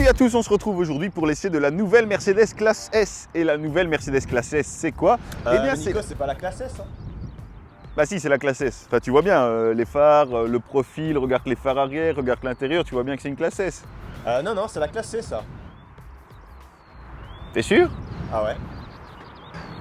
à tous, on se retrouve aujourd'hui pour l'essai de la nouvelle Mercedes classe S. Et la nouvelle Mercedes classe S, c'est quoi? Eh bien, Nico, c'est pas la classe S, hein? Bah si, c'est la classe S. Enfin, tu vois bien, les phares, le profil, regarde les phares arrière, regarde l'intérieur, tu vois bien que c'est une classe S. Non, c'est la classe C, ça. T'es sûr? Ah ouais?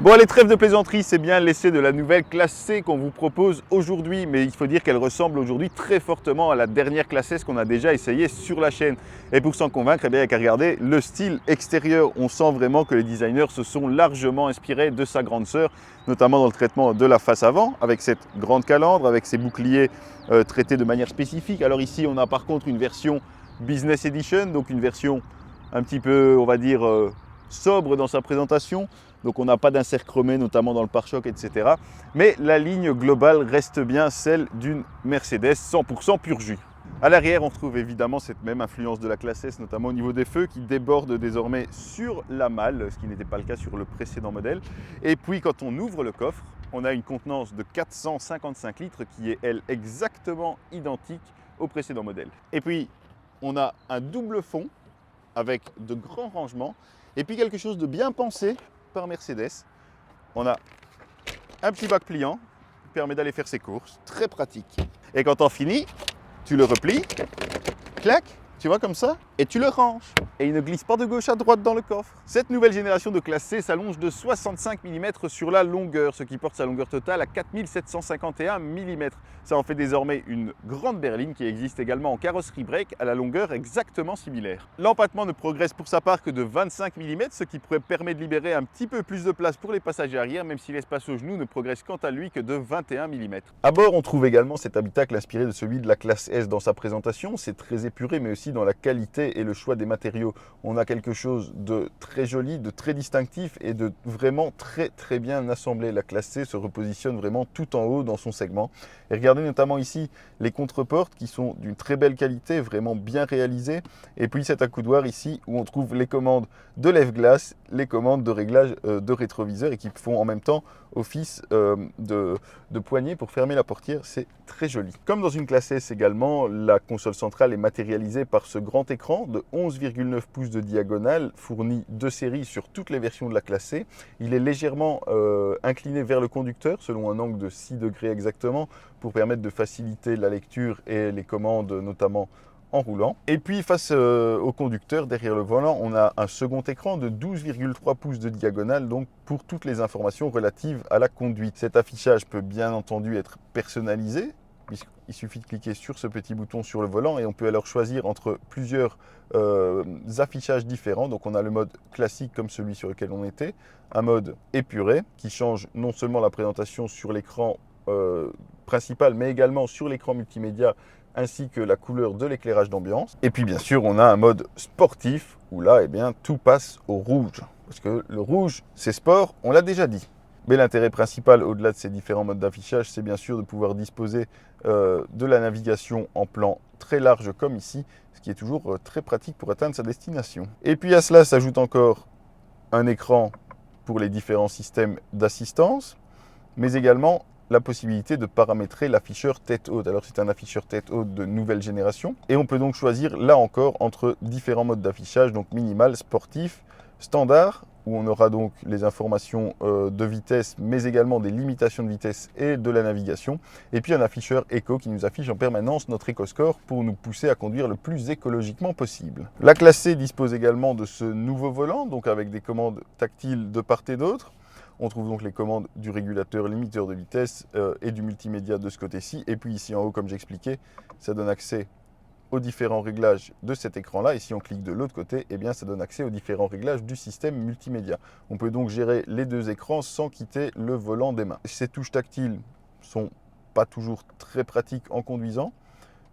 Bon, allez, trêve de plaisanterie, c'est bien l'essai de la nouvelle classe C qu'on vous propose aujourd'hui, mais il faut dire qu'elle ressemble aujourd'hui très fortement à la dernière classe S qu'on a déjà essayée sur la chaîne. Et pour s'en convaincre, eh bien, il n'y a qu'à regarder le style extérieur. On sent vraiment que les designers se sont largement inspirés de sa grande sœur, notamment dans le traitement de la face avant, avec cette grande calandre, avec ses boucliers traités de manière spécifique. Alors ici, on a par contre une version Business Edition, donc une version un petit peu, on va dire, sobre dans sa présentation. Donc on n'a pas d'insert chromé, notamment dans le pare-choc, etc. Mais la ligne globale reste bien celle d'une Mercedes 100% pur jus. À l'arrière, on retrouve évidemment cette même influence de la classe S, notamment au niveau des feux, qui débordent désormais sur la malle, ce qui n'était pas le cas sur le précédent modèle. Et puis quand on ouvre le coffre, on a une contenance de 455 litres qui est, elle, exactement identique au précédent modèle. Et puis, on a un double fond avec de grands rangements, et puis quelque chose de bien pensé par Mercedes. On a un petit bac pliant qui permet d'aller faire ses courses, très pratique. Et quand on finit, tu le replies, clac, tu vois comme ça, et tu le ranges. Et il ne glisse pas de gauche à droite dans le coffre. Cette nouvelle génération de classe C s'allonge de 65 mm sur la longueur, ce qui porte sa longueur totale à 4751 mm. Ça en fait désormais une grande berline qui existe également en carrosserie break à la longueur exactement similaire. L'empattement ne progresse pour sa part que de 25 mm, ce qui permet de libérer un petit peu plus de place pour les passagers arrière, même si l'espace au genou ne progresse quant à lui que de 21 mm. À bord, on trouve également cet habitacle inspiré de celui de la classe S dans sa présentation. C'est très épuré, mais aussi dans la qualité et le choix des matériaux. On a quelque chose de très joli, de très distinctif et de vraiment très bien assemblé. La classe C se repositionne vraiment tout en haut dans son segment. Et regardez notamment ici les contreportes qui sont d'une très belle qualité, vraiment bien réalisées. Et puis cet accoudoir ici où on trouve les commandes de lève-glace, les commandes de réglage de rétroviseur et qui font en même temps office de poignée pour fermer la portière. C'est très joli. Comme dans une classe S également, la console centrale est matérialisée par ce grand écran de 11,9 pouces de diagonale, fourni de série sur toutes les versions de la classe C. Il est légèrement incliné vers le conducteur, selon un angle de 6 degrés exactement, pour permettre de faciliter la lecture et les commandes, notamment en roulant. Et puis face au conducteur, derrière le volant, on a un second écran de 12,3 pouces de diagonale, donc pour toutes les informations relatives à la conduite. Cet affichage peut bien entendu être personnalisé, puisqu'il suffit de cliquer sur ce petit bouton sur le volant et on peut alors choisir entre plusieurs affichages différents. Donc on a le mode classique comme celui sur lequel on était, un mode épuré qui change non seulement la présentation sur l'écran principal, mais également sur l'écran multimédia, ainsi que la couleur de l'éclairage d'ambiance. Et puis bien sûr, on a un mode sportif où là, eh bien, tout passe au rouge. Parce que le rouge, c'est sport, on l'a déjà dit. Mais l'intérêt principal, au-delà de ces différents modes d'affichage, c'est bien sûr de pouvoir disposer de la navigation en plan très large comme ici, ce qui est toujours très pratique pour atteindre sa destination. Et puis à cela s'ajoute encore un écran pour les différents systèmes d'assistance, mais également la possibilité de paramétrer l'afficheur tête haute. Alors c'est un afficheur tête haute de nouvelle génération et on peut donc choisir là encore entre différents modes d'affichage, donc minimal, sportif, standard, où on aura donc les informations de vitesse, mais également des limitations de vitesse et de la navigation. Et puis un afficheur éco qui nous affiche en permanence notre éco-score pour nous pousser à conduire le plus écologiquement possible. La classe C dispose également de ce nouveau volant, donc avec des commandes tactiles de part et d'autre. On trouve donc les commandes du régulateur limiteur de vitesse et du multimédia de ce côté-ci. Et puis ici en haut, comme j'expliquais, ça donne accès aux différents réglages de cet écran-là. Et si on clique de l'autre côté, eh bien, ça donne accès aux différents réglages du système multimédia. On peut donc gérer les deux écrans sans quitter le volant des mains. Ces touches tactiles sont pas toujours très pratiques en conduisant,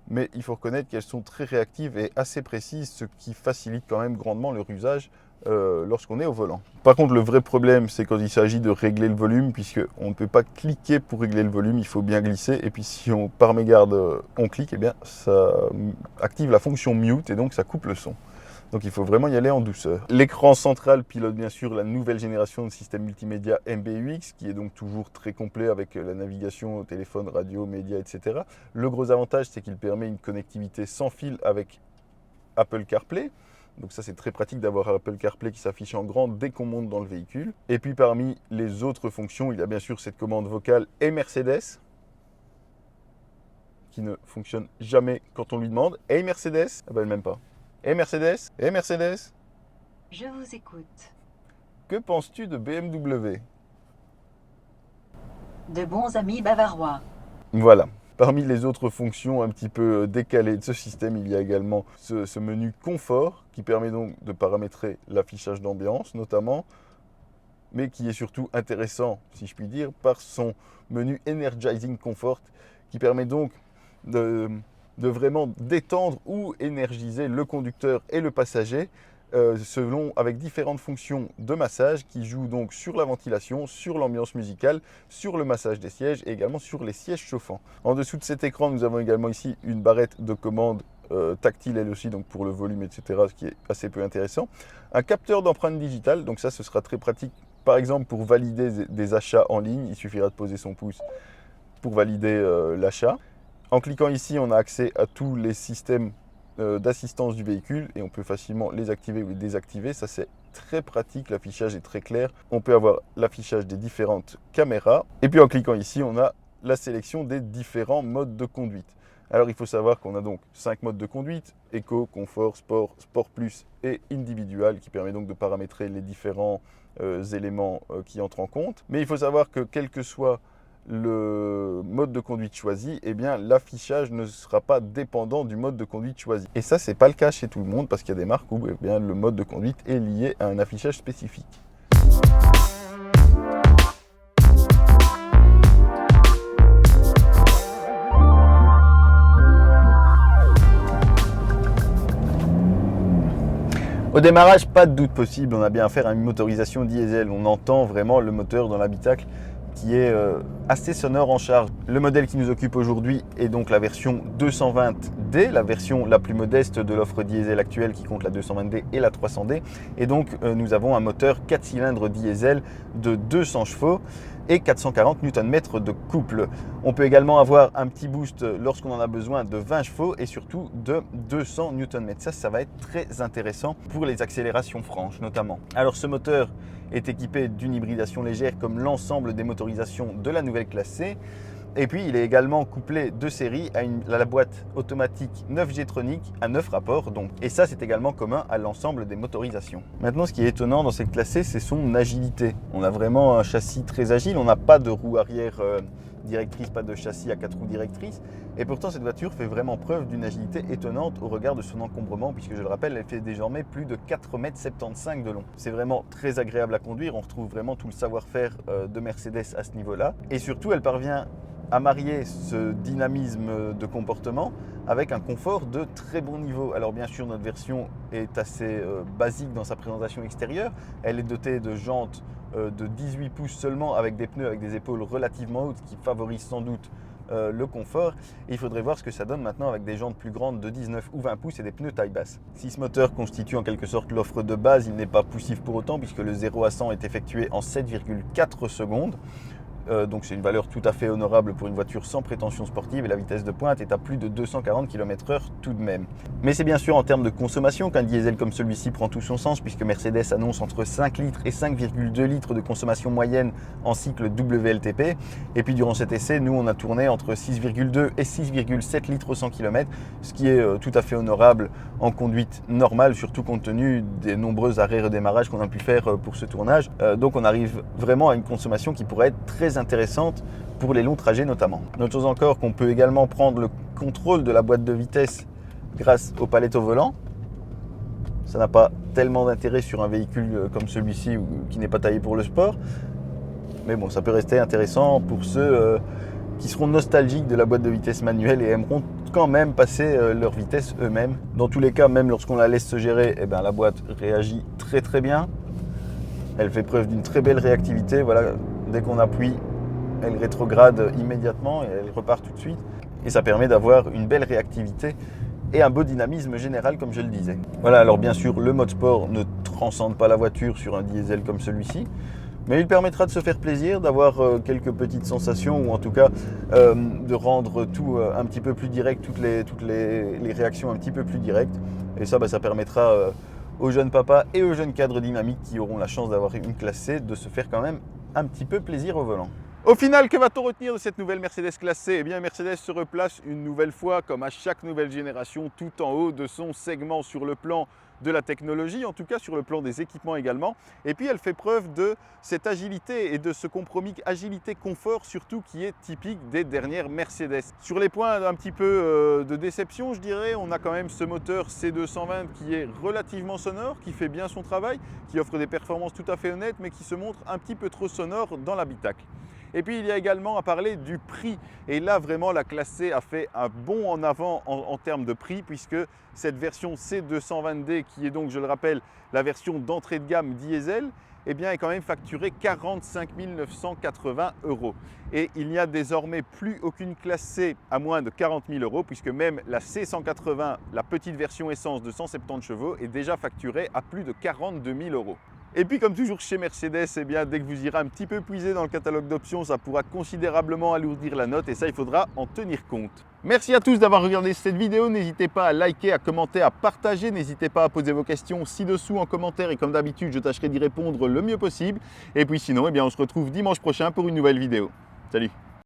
mais il faut reconnaître qu'elles sont très réactives et assez précises, ce qui facilite quand même grandement leur usage lorsqu'on est au volant. Par contre, le vrai problème, c'est quand il s'agit de régler le volume, puisqu'on ne peut pas cliquer pour régler le volume, il faut bien glisser. Et puis si on, par mégarde, on clique, eh bien, ça active la fonction mute et donc ça coupe le son. Donc il faut vraiment y aller en douceur. L'écran central pilote bien sûr la nouvelle génération de système multimédia MBUX, qui est donc toujours très complet avec la navigation au téléphone, radio, médias, etc. Le gros avantage, c'est qu'il permet une connectivité sans fil avec Apple CarPlay. Donc ça, c'est très pratique d'avoir Apple CarPlay qui s'affiche en grand dès qu'on monte dans le véhicule. Et puis parmi les autres fonctions, il y a bien sûr cette commande vocale et Mercedes, qui ne fonctionne jamais quand on lui demande. Hey Mercedes, ah ben même pas. Hey Mercedes, hey Mercedes, Je vous écoute. que penses-tu de BMW? De bons amis bavarois. Voilà. Parmi les autres fonctions un petit peu décalées de ce système, il y a également ce menu confort qui permet donc de paramétrer l'affichage d'ambiance notamment, mais qui est surtout intéressant, si je puis dire, par son menu Energizing Comfort qui permet donc de vraiment détendre ou énergiser le conducteur et le passager avec différentes fonctions de massage qui jouent donc sur la ventilation, sur l'ambiance musicale, sur le massage des sièges et également sur les sièges chauffants. En dessous de cet écran, nous avons également ici une barrette de commande tactile elle aussi, donc pour le volume, etc., ce qui est assez peu intéressant. Un capteur d'empreinte digitale, donc ça, ce sera très pratique, par exemple pour valider des achats en ligne. Il suffira de poser son pouce pour valider l'achat. En cliquant ici, on a accès à tous les systèmes d'assistance du véhicule et on peut facilement les activer ou les désactiver. Ça, c'est très pratique, l'affichage est très clair. On peut avoir l'affichage des différentes caméras. Et puis en cliquant ici, on a la sélection des différents modes de conduite. Alors il faut savoir qu'on a donc 5 modes de conduite: Eco, Confort, Sport, Sport Plus et Individual, qui permet donc de paramétrer les différents éléments qui entrent en compte. Mais il faut savoir que quel que soit le mode de conduite choisi, eh bien l'affichage ne sera pas dépendant du mode de conduite choisi. Et ça, c'est pas le cas chez tout le monde parce qu'il y a des marques où eh bien, le mode de conduite est lié à un affichage spécifique. Au démarrage, pas de doute possible, on a bien affaire à une motorisation diesel. On entend vraiment le moteur dans l'habitacle qui est assez sonore en charge. Le modèle qui nous occupe aujourd'hui est donc la version 220D, la version la plus modeste de l'offre diesel actuelle qui compte la 220D et la 300D. Et donc nous avons un moteur 4 cylindres diesel de 200 chevaux et 440 Nm de couple. On peut également avoir un petit boost lorsqu'on en a besoin de 20 chevaux et surtout de 200 Nm. Ça va être très intéressant pour les accélérations franches notamment. Alors ce moteur est équipé d'une hybridation légère comme l'ensemble des motorisations de la nouvelle classe C. Et puis il est également couplé de série à la boîte automatique 9G Tronic à 9 rapports donc. Et ça, c'est également commun à l'ensemble des motorisations. Maintenant, ce qui est étonnant dans cette classe C, c'est son agilité. On a vraiment un châssis très agile, on n'a pas de roue arrière directrice, pas de châssis à 4 roues directrices. Et pourtant, cette voiture fait vraiment preuve d'une agilité étonnante au regard de son encombrement, puisque je le rappelle, elle fait désormais plus de 4,75 m de long. C'est vraiment très agréable à conduire, on retrouve vraiment tout le savoir-faire de Mercedes à ce niveau-là. Et surtout, elle parvient à marier ce dynamisme de comportement avec un confort de très bon niveau. Alors bien sûr, notre version est assez basique dans sa présentation extérieure. Elle est dotée de jantes de 18 pouces seulement, avec des pneus avec des épaules relativement hautes qui favorisent sans doute le confort. Et il faudrait voir ce que ça donne maintenant avec des jantes plus grandes de 19 ou 20 pouces et des pneus taille basse. Si ce moteur constitue en quelque sorte l'offre de base, il n'est pas poussif pour autant puisque le 0 à 100 est effectué en 7,4 secondes. Donc c'est une valeur tout à fait honorable pour une voiture sans prétention sportive et la vitesse de pointe est à plus de 240 km/h tout de même. Mais c'est bien sûr en termes de consommation qu'un diesel comme celui-ci prend tout son sens puisque Mercedes annonce entre 5 litres et 5,2 litres de consommation moyenne en cycle WLTP. Et puis durant cet essai, nous on a tourné entre 6,2 et 6,7 litres au 100 km, ce qui est tout à fait honorable en conduite normale, surtout compte tenu des nombreux arrêts redémarrage qu'on a pu faire pour ce tournage. Donc on arrive vraiment à une consommation qui pourrait être très intéressante pour les longs trajets notamment. Une autre chose encore, qu'on peut également prendre le contrôle de la boîte de vitesse grâce aux palettes au volant. Ça n'a pas tellement d'intérêt sur un véhicule comme celui-ci qui n'est pas taillé pour le sport. Mais bon, ça peut rester intéressant pour ceux qui seront nostalgiques de la boîte de vitesse manuelle et aimeront quand même passer leur vitesse eux-mêmes. Dans tous les cas, même lorsqu'on la laisse se gérer, eh bien, la boîte réagit très très bien. Elle fait preuve d'une très belle réactivité. Voilà, dès qu'on appuie, elle rétrograde immédiatement et elle repart tout de suite. Et ça permet d'avoir une belle réactivité et un beau dynamisme général, comme je le disais. Voilà, alors bien sûr, le mode sport ne transcende pas la voiture sur un diesel comme celui-ci, mais il permettra de se faire plaisir, d'avoir quelques petites sensations ou en tout cas de rendre tout un petit peu plus direct, toutes les réactions un petit peu plus directes. Et ça, ça permettra aux jeunes papas et aux jeunes cadres dynamiques qui auront la chance d'avoir une classe C, de se faire quand même un petit peu plaisir au volant. Au final, que va-t-on retenir de cette nouvelle Mercedes classe C? Eh bien, Mercedes se replace une nouvelle fois, comme à chaque nouvelle génération, tout en haut de son segment sur le plan de la technologie, en tout cas sur le plan des équipements également. Et puis, elle fait preuve de cette agilité et de ce compromis agilité-confort surtout qui est typique des dernières Mercedes. Sur les points un petit peu de déception, je dirais, on a quand même ce moteur C220 qui est relativement sonore, qui fait bien son travail, qui offre des performances tout à fait honnêtes, mais qui se montre un petit peu trop sonore dans l'habitacle. Et puis il y a également à parler du prix. Et là vraiment la classe C a fait un bond en avant en termes de prix, puisque cette version C220D, qui est donc, je le rappelle, la version d'entrée de gamme diesel, eh bien, est quand même facturée 45 980 €. Et il n'y a désormais plus aucune classe C à moins de 40 000 €, puisque même la C180, la petite version essence de 170 chevaux, est déjà facturée à plus de 42 000 €. Et puis comme toujours chez Mercedes, eh bien, dès que vous irez un petit peu puiser dans le catalogue d'options, ça pourra considérablement alourdir la note et ça, il faudra en tenir compte. Merci à tous d'avoir regardé cette vidéo. N'hésitez pas à liker, à commenter, à partager. N'hésitez pas à poser vos questions ci-dessous en commentaire et comme d'habitude, je tâcherai d'y répondre le mieux possible. Et puis sinon, eh bien, on se retrouve dimanche prochain pour une nouvelle vidéo. Salut!